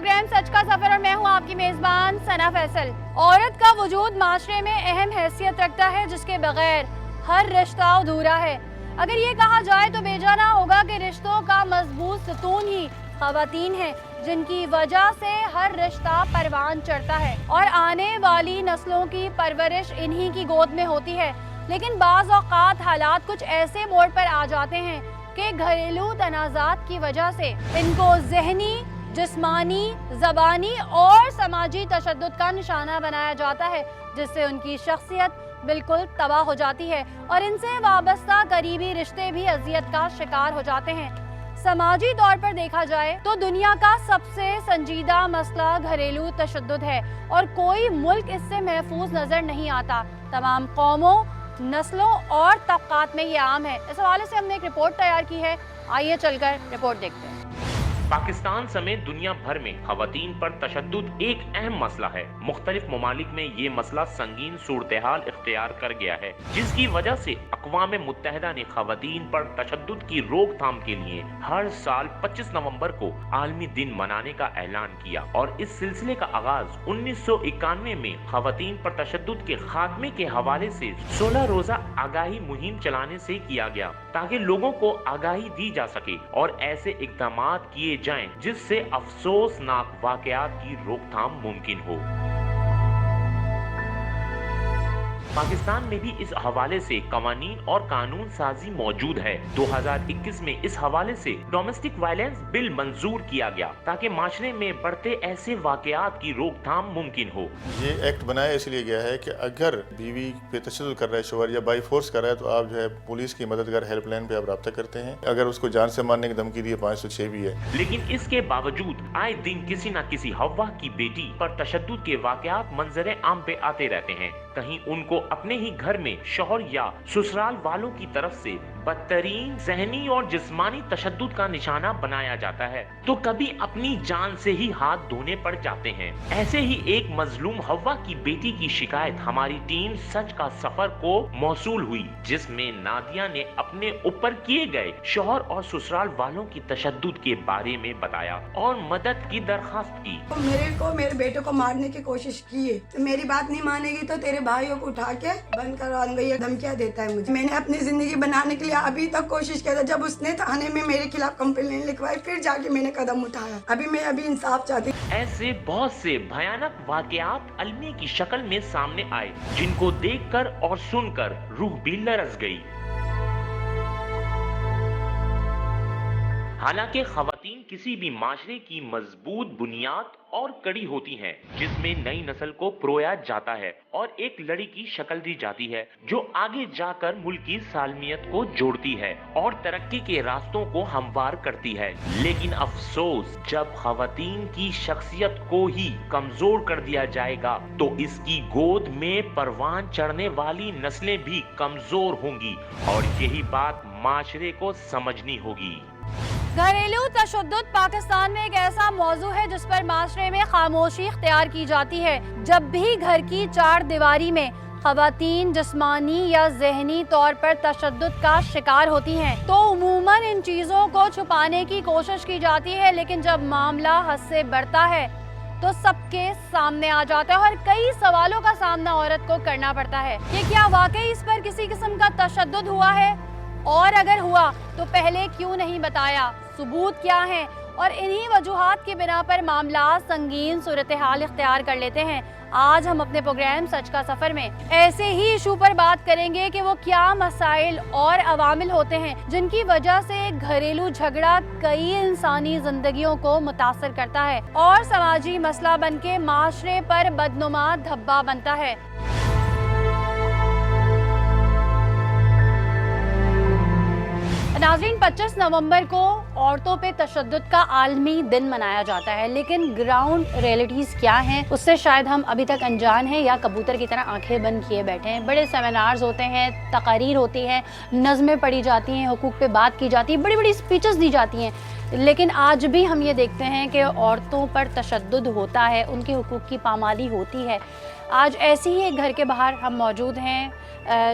Programme सच का सफर और मैं हूं आपकी मेजबान सना फैसल। औरत का वजूद माशरे में अहम हैसियत रखता है जिसके बगैर हर रिश्ता अधूरा है। अगर ये कहा जाए तो बेजाना होगा कि रिश्तों का मजबूत सतून ही खवातीन है, जिनकी वजह से हर रिश्ता परवान चढ़ता है और आने वाली नस्लों की परवरिश इन्हीं की गोद में होती है। लेकिन बाज़ औक़ात हालात कुछ ऐसे मोड़ पर आ जाते हैं कि घरेलू तनाज़ात की वजह से इनको ज़हनी, जिस्मानी, ज़बानी और समाजी तशद्दुद का निशाना बनाया जाता है, जिससे उनकी शख्सियत बिल्कुल तबाह हो जाती है और इनसे वाबस्ता करीबी रिश्ते भी अजियत का शिकार हो जाते हैं। समाजी तौर पर देखा जाए तो दुनिया का सबसे संजीदा मसला घरेलू तशद्दुद है और कोई मुल्क इससे महफूज नजर नहीं आता। तमाम कौमों, नस्लों और तबकात में ये आम है। इस हवाले से हमने एक रिपोर्ट तैयार की है, आइए चलकर रिपोर्ट देखते हैं। पाकिस्तान समेत दुनिया भर में खवातीन पर तशद्दुद एक अहम मसला है। मुख्तलिफ ममालिक में ये मसला संगीन सूरत-ए-हाल इख्तियार कर गया है, जिसकी वजह से अक़वाम मुत्तहिदा ने खवातीन पर तशद्दुद की रोकथाम के लिए हर साल 25 नवंबर को आलमी दिन मनाने का ऐलान किया और इस सिलसिले का आगाज 1991 में खवातीन पर तशद्दुद के खात्मे के हवाले से 16 रोजा आगाही मुहिम चलाने से किया गया, ताकि लोगों को आगाही दी जा सके और ऐसे इक़दामात किए जाएं जिससे अफसोसनाक वाक़यात की रोकथाम मुमकिन हो। पाकिस्तान में भी इस हवाले से कवानीन और कानून साजी मौजूद है। 2021 में इस हवाले से डोमेस्टिक वायलेंस बिल मंजूर किया गया, ताकि माशरे में बढ़ते ऐसे वाक़यात की रोकथाम मुमकिन हो। ये एक्ट बनाया इसलिए गया है कि अगर बीवी पे तशद्दुद कर रहा है शोहर या बाई फोर्स कर रहा है, तो आप जो है पुलिस की मददगार हेल्पलाइन पे आप रब्ता करते हैं। अगर उसको जान से मारने की धमकी दी है 506 भी है। लेकिन इसके बावजूद आए दिन किसी न किसी हव्वा की बेटी पर तशद्दुद के वाक़यात मंजरे आम पे आते रहते हैं। कहीं उनको अपने ही घर में शौहर या ससुराल वालों की तरफ से बदतरीन ज़हनी और जिस्मानी तशद्दुद का निशाना बनाया जाता है, तो कभी अपनी जान से ही हाथ धोने पड़ जाते हैं। ऐसे ही एक मजलूम हव्वा की बेटी की शिकायत हमारी टीम सच का सफर को मौसूल हुई, जिसमें नादिया ने अपने ऊपर किए गए शौहर और ससुराल वालों की तशद्दुद के बारे में बताया और मदद की दरखास्त की। मेरे बेटे को मारने की कोशिश की है, तो मेरी बात नहीं मानेगी तो तेरे भाइयों को उठा के बंद करवा दूंगा, ये धमकियां देता है मुझे। मैंने अपनी जिंदगी बनाने के लिए अभी तक कोशिश किया था। जब उसने थाने में मेरे खिलाफ कंप्लेंट लिखवाई, फिर जाके मैंने कदम उठाया। मैं इंसाफ चाहती। ऐसे बहुत से भयानक वाक़यात अलमी की शक्ल में सामने आए, जिनको देखकर और सुनकर रूह भी लरज़ गई। हालांकि खवातीन किसी भी माशरे की मजबूत बुनियाद और कड़ी होती हैं, जिसमें नई नस्ल को परोया जाता है और एक लड़ी की शक्ल दी जाती है, जो आगे जाकर मुल्क की सालमियत को जोड़ती है और तरक्की के रास्तों को हमवार करती है। लेकिन अफसोस, जब खवातीन की शख्सियत को ही कमजोर कर दिया जाएगा, तो इसकी गोद में परवान चढ़ने वाली नस्लें भी कमजोर होंगी और यही बात माशरे को समझनी होगी। घरेलू तशद्दुद पाकिस्तान में एक ऐसा मौजू है जिस पर माशरे में खामोशी इख्तियार की जाती है। जब भी घर की चार दीवारी में खवातीन जिस्मानी या ज़हनी तौर पर तशद्दुद का शिकार होती हैं, तो उमूमन इन चीज़ों को छुपाने की कोशिश की जाती है, लेकिन जब मामला हद से बढ़ता है तो सबके सामने आ जाता है और कई सवालों का सामना औरत को करना पड़ता है कि क्या वाकई इस पर किसी किस्म का तशद्दुद हुआ है, और अगर हुआ तो पहले क्यों नहीं बताया, सबूत क्या हैं, और इन्हीं वजूहात की बिना पर मामला संगीन सूरत हाल इख्तियार कर लेते हैं। आज हम अपने प्रोग्राम सच का सफर में ऐसे ही इशू पर बात करेंगे कि वो क्या मसाइल और अवामिल होते हैं जिनकी वजह से एक घरेलू झगड़ा कई इंसानी जिंदगियों को मुतासर करता है और समाजी मसला बनके माशरे पर बदनुमा धब्बा बनता है। नाज़रीन, 25 नवंबर को औरतों पे तशद्दुद का आलमी दिन मनाया जाता है, लेकिन ग्राउंड रियलिटीज़ क्या हैं उससे शायद हम अभी तक अनजान हैं या कबूतर की तरह आंखें बंद किए बैठे हैं। बड़े सेमिनार्स होते हैं, तकारीर होती हैं, नज़में पढ़ी जाती हैं, हुकूक पे बात की जाती है, बड़ी बड़ी स्पीचेस दी जाती हैं, लेकिन आज भी हम ये देखते हैं कि औरतों पर तशद्दुद होता है, उनके हुकूक की पामाली होती है। आज ऐसी ही एक घर के बाहर हम मौजूद हैं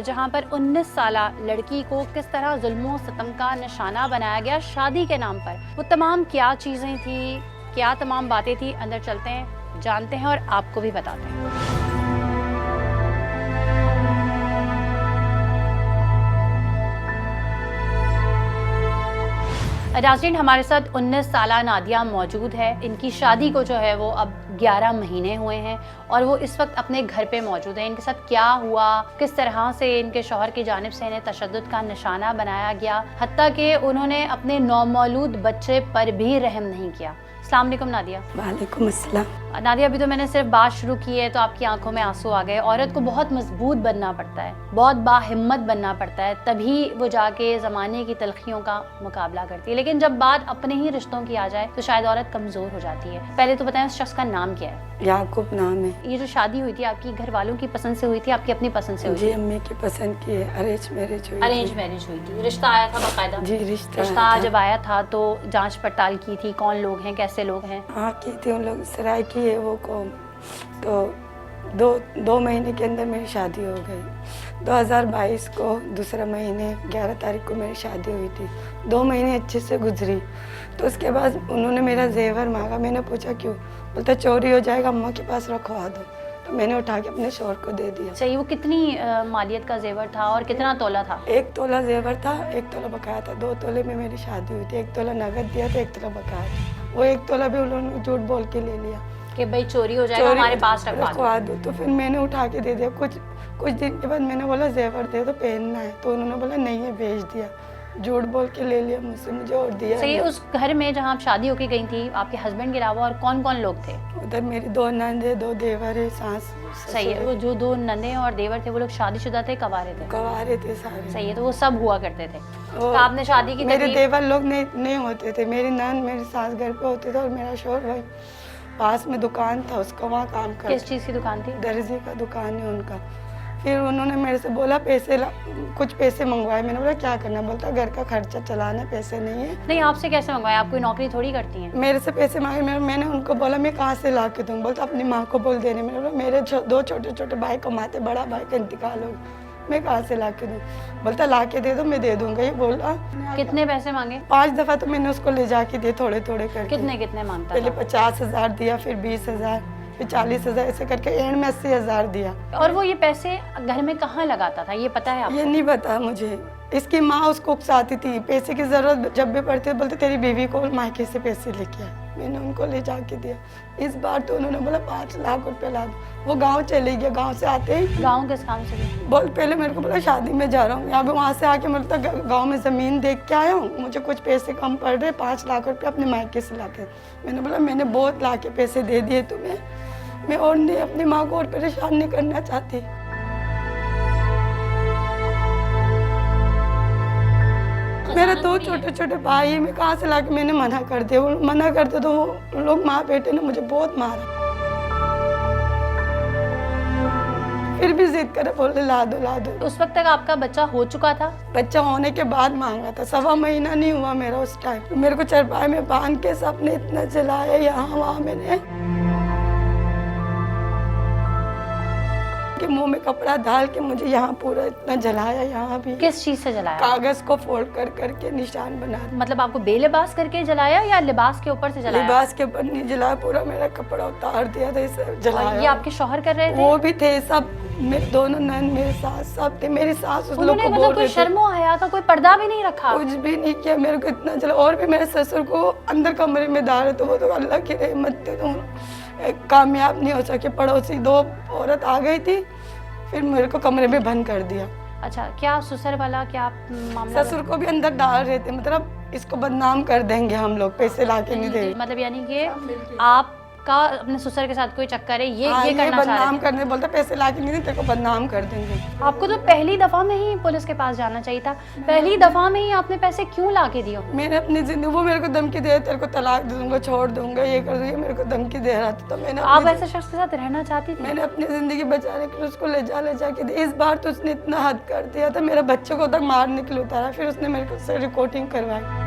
जहां पर 19 साला लड़की को किस तरह जुल्म व सितम का निशाना बनाया गया शादी के नाम पर। वो तमाम क्या चीज़ें थी, क्या तमाम बातें थी, अंदर चलते हैं, जानते हैं और आपको भी बताते हैं। नाज़रीन, हमारे साथ 19 साला नादिया मौजूद है। इनकी शादी को जो है वो अब 11 महीने हुए हैं और वो इस वक्त अपने घर पे मौजूद है। इनके साथ क्या हुआ, किस तरह से इनके शौहर की जानिब से इन्हें तशद्दुद का निशाना बनाया गया, हत्ता कि उन्होंने अपने नौमौलूद बच्चे पर भी रहम नहीं किया। अस्सलाम वालेकुम नादिया। वालेकुम अस्सलाम। नादिया, अभी तो मैंने सिर्फ बात शुरू की है तो आपकी आंखों में आंसू आ गए। औरत को बहुत मजबूत बनना पड़ता है, बहुत बाहिम्मत बनना पड़ता है, तभी वो जाके ज़माने की तलखियों का मुकाबला करती है। लेकिन जब बात अपने ही रिश्तों की आ जाए तो शायद औरत कमज़ोर हो जाती है। पहले तो बताएं उस शख्स का नाम क्या है? याकूब नाम है। ये जो शादी हुई थी आपकी घर वालों की पसंद से हुई थी, आपकी अपनी पसंद से हुई जी थी? अम्मी की पसंद की है, अरेंज मैरिज हुई अरेंज थी। मैरिज हुई थी। रिश्ता आया था बाकायदा? जी रिश्ता रिश्ता आया था। जब आया था तो जांच पड़ताल की थी, कौन लोग हैं, कैसे लोग हैं? हाँ की थी, उन लोग सराय की है वो कौम। तो दो महीने के अंदर मेरी शादी हो गई। 2022 को दूसरा महीने 11 तारीख को मेरी शादी हुई थी। 2 महीने अच्छे से गुजरी। तो उसके बाद उन्होंने मेरा जेवर मांगा। मैंने पूछा क्यों? बोलता चोरी हो जाएगा, अम्मा के पास रखवा दो। तो मैंने उठा के अपने शौहर को दे दिया। सही, वो कितनी मालियत का जेवर था और कितना तोला था? 1 तोला जेवर था, 1 तोला बकाया था। 2 तोले में मेरी शादी हुई थी। 1 तोला नगद दिया था, 1 तोला बकाया था। वो 1 तोला भी उन्होंने झूठ बोल के ले लिया कि भाई चोरी हो जाएगा, हमारे पास रखवा रखवा दो। तो फिर मैंने उठा के दे दिया। कुछ दिन के बाद मैंने बोला जेवर दे दो, पहनना है। तो उन्होंने बोला नहीं है, भेज दिया। झूठ बोल के ले लिया मुझसे, मुझे और दिया सही। नहीं। उस घर में जहाँ आप शादी होके गई थी, आपके हस्बैंड के अलावा और कौन कौन लोग थे? उधर मेरी 2 नंदे, 2 देवर है, सास सही है। वो जो 2 नंदे और देवर थे वो लोग शादीशुदा थे, कवारे थे? कवारे थे सारे। सही है, तो वो सब हुआ करते थे। तो और आपने शादी की मेरे तकरीब- देवर लोग नहीं होते थे। मेरी नंद मेरी सास घर पे होते थे और मेरा शौहर भाई पास में दुकान था उसका, वहाँ काम करता। किस चीज़ की दुकान थी? दर्जी का दुकान है उनका। फिर उन्होंने मेरे से बोला कुछ पैसे मंगवाए। मैंने बोला क्या करना? बोलता घर का खर्चा चलाना, पैसे नहीं है। नहीं, आपसे कैसे मंगवाए? आप कोई नौकरी थोड़ी करती हैं। मेरे से पैसे मांगे। मैंने उनको बोला मैं कहाँ से ला के दूँ? बोलता अपनी माँ को बोल देने। मैंने बोला मेरे 2 छोटे छोटे भाई कमाते, बड़ा भाई का इंतकाल हो गया, मैं कहाँ से ला के दूँ? बोलता ला के दे दो, मैं दे दूँगा। ये बोला। कितने पैसे मांगे? 5 दफ़ा तो मैंने उसको ले जाके दिए, थोड़े थोड़े करके। कितने कितने मांगता पहले था? 50,000 दिया, फिर 20,000, फिर 40,000, ऐसे करके एंड में 80,000 दिया। और वो ये पैसे घर में कहाँ लगाता था, ये पता है आपको? ये नहीं पता मुझे। इसकी माँ उसको उकसाती थी, पैसे की जरूरत जब भी पड़ती है बोलते तेरी बीवी को मायके से पैसे लेके आ। मैंने उनको ले जाके दिया। इस बार तो उन्होंने बोला 5 लाख रुपए ला दो। वो गांव चले गया। गांव से आते ही गाँव किस काम से गए? बोल पहले मेरे को बोला शादी में जा रहा हूँ, यहाँ पे वहाँ से आके मेरे तक गाँव में ज़मीन देख के आया हूँ, मुझे कुछ पैसे कम पड़ रहे, 5 लाख रुपये अपने मायके से ला के। मैंने बोला मैंने बहुत ला के पैसे दे दिए तुम्हें, मैं और नहीं अपनी माँ को और परेशान नहीं करना चाहती। मेरे 2 छोटे छोटे भाई हैं, मैं कहाँ से लाके मैंने मना कर दिया। वो मना करते तो वो लोग माँ बेटे ने मुझे बहुत मारा। फिर भी जिद करे, बोले ला दो ला दो। उस वक्त तक आपका बच्चा हो चुका था? बच्चा होने के बाद मांगा था, 1.25 महीना नहीं हुआ मेरा उस टाइम। मेरे को चरपाई में बांध के सपने इतना जलाया यहाँ वहाँ मैंने कि मुंह में कपड़ा डाल के मुझे यहाँ पूरा इतना जलाया। यहाँ भी किस चीज से जलाया? कागज को फोल्ड कर करके निशान बना दिया। मतलब आपको बेलिबास करके जलाया या लिबास के ऊपर से जलाया? लिबास के ऊपर नहीं जलाया, पूरा मेरा कपड़ा उतार दिया था, इसे और ये जलाया। आपके शौहर कर रहे थे? वो भी थे सब, मेरे दोनों नंद, मेरे सास सब थे। मेरी सास उस लोग उन्होंने को बोल मतलब कोई रही थी, शर्मो हया का कोई पर्दा भी नहीं रखा? कुछ भी नहीं किया। मेरे को इतना जला। और भी मेरे ससुर को अंदर कमरे में डाले तो वो तो अल्लाह की रहमत थी, तो कामयाब नहीं हो सके। पड़ोसी 2 औरत आ गई थी, फिर मेरे को कमरे में बंद कर दिया। अच्छा, क्या ससुर वाला क्या मामला? ससुर को भी अंदर डाल रहे थे, मतलब इसको बदनाम कर देंगे हम लोग, पैसे लाके नहीं दे। मतलब यानी कि आपका अपने ससुर के साथ कोई चक्कर है, ये हाँ, ये करना चाह बदनाम रहे थे? करने बोलता पैसे लाके नहीं दे, तेरे को बदनाम कर देंगे। आपको तो पहली दफा में ही पुलिस के पास जाना चाहिए था। पहली दफा में ही आपने पैसे क्यों ला के दिए? मैंने अपनी जिंदगी, वो मेरे को धमकी दे तेरे को तलाक दे दूंगा, छोड़ दूंगा, ये कर दूंगा, मेरे को धमकी दे रहा था। तो मैंने आप अपनी- ऐसे शख्स के साथ रहना चाहती थी? मैंने अपनी जिंदगी बचाने के लिए उसको ले जा के दिया। इस बार तो उसने इतना हद कर दिया था, मेरे बच्चे को तक मारने के लिए उतारा। फिर उसने मेरे को से रिकॉर्डिंग करवाई।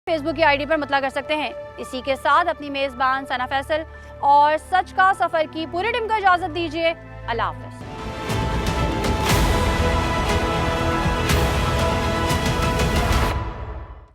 फेसबुक की आईडी पर मुतला कर सकते हैं। इसी के साथ अपनी मेजबान सना फैसल और सच का सफर की पूरी टीम को इजाजत दीजिए। अल्लाह हाफिज।